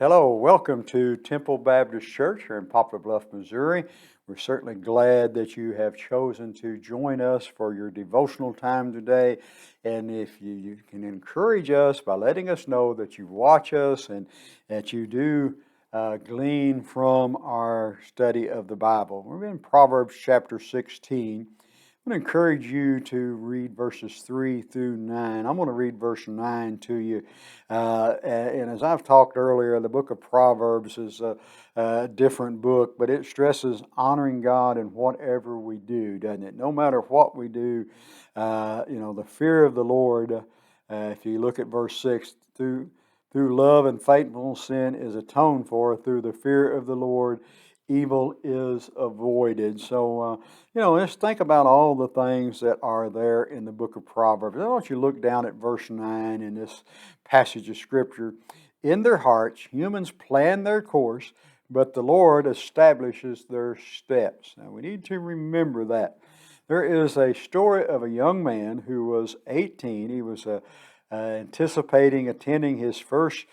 Hello, welcome to Temple Baptist Church here in Poplar, Bluff, Missouri. We're certainly glad that you have chosen to join us for your devotional time today. And if you can encourage us by letting us know that you watch us and that you do glean from our study of the Bible. We're in Proverbs chapter 16. I'm going to encourage you to read verses 3 through 9. I'm going to read verse 9 to you. And as I've talked earlier, the book of Proverbs is a different book, but it stresses honoring God in whatever we do, doesn't it? No matter what we do, the fear of the Lord, if you look at verse 6, through love and faithfulness, sin is atoned for. Through the fear of the Lord, evil is avoided. So, let's think about all the things that are there in the book of Proverbs. I want you to look down at verse 9 in this passage of Scripture. In their hearts, humans plan their course, but the Lord establishes their steps. Now, we need to remember that. There is a story of a young man who was 18. He was anticipating attending his first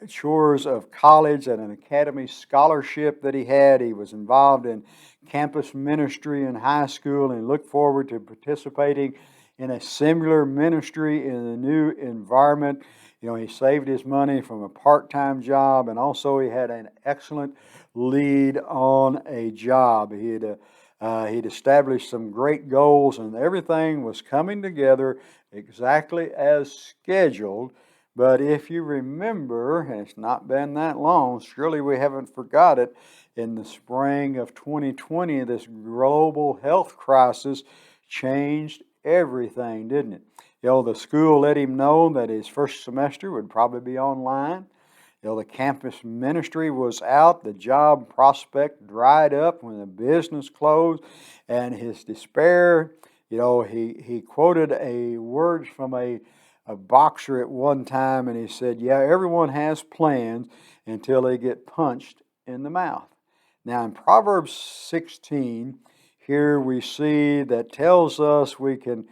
chores of college and an academy scholarship that he had. He was involved in campus ministry in high school and looked forward to participating in a similar ministry in a new environment. He saved his money from a part-time job, and also he had an excellent lead on a job. He'd established some great goals, and everything was coming together exactly as scheduled. But if you remember, and it's not been that long, surely we haven't forgot it, in the spring of 2020, this global health crisis changed everything, didn't it? The school let him know that his first semester would probably be online. The campus ministry was out. The job prospect dried up when the business closed. And his despair, he quoted a word from a boxer at one time, and he said, yeah, everyone has plans until they get punched in the mouth. Now in Proverbs 16, here we see that tells us we can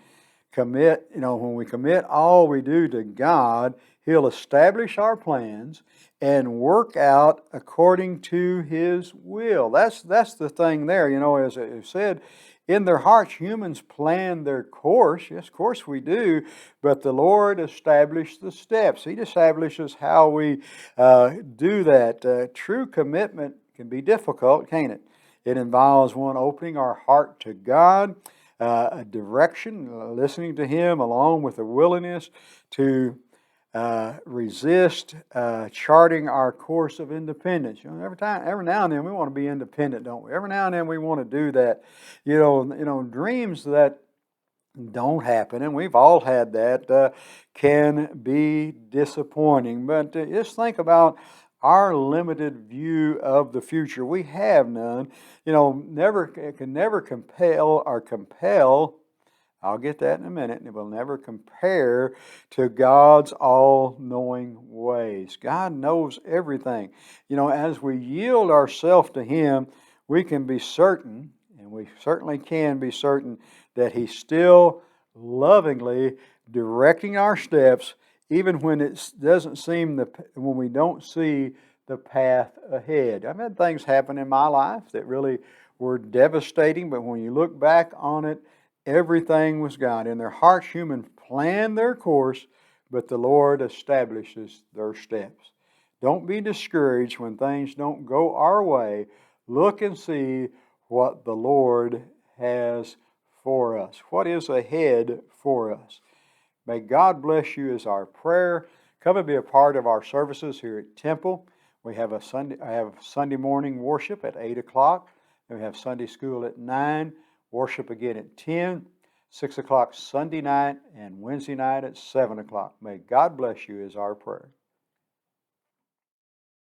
commit, when we commit all we do to God, He'll establish our plans and work out according to His will. That's the thing there. As I said, in their hearts, humans plan their course. Yes, of course we do. But the Lord established the steps. He establishes how we do that. True commitment can be difficult, can't it? It involves one opening our heart to God, a direction, listening to Him, along with a willingness to resist charting our course of independence. Every now and then we want to be independent, don't we? Every now and then we want to do that. Dreams that don't happen, and we've all had that, can be disappointing. But just think about our limited view of the future. We have none. It can never compel. I'll get that in a minute. It will never compare to God's all-knowing ways. God knows everything. As we yield ourselves to Him, we can be certain, and we certainly can be certain, that He's still lovingly directing our steps, even when it doesn't seem when we don't see the path ahead. I've had things happen in my life that really were devastating, but when you look back on it, everything was God. In their hearts, humans plan their course, but the Lord establishes their steps. Don't be discouraged when things don't go our way. Look and see what the Lord has for us. What is ahead for us? May God bless you is our prayer. Come and be a part of our services here at Temple. I have Sunday morning worship at 8 o'clock. Then we have Sunday school at 9. Worship again at 10, 6 o'clock Sunday night, and Wednesday night at 7 o'clock. May God bless you is our prayer.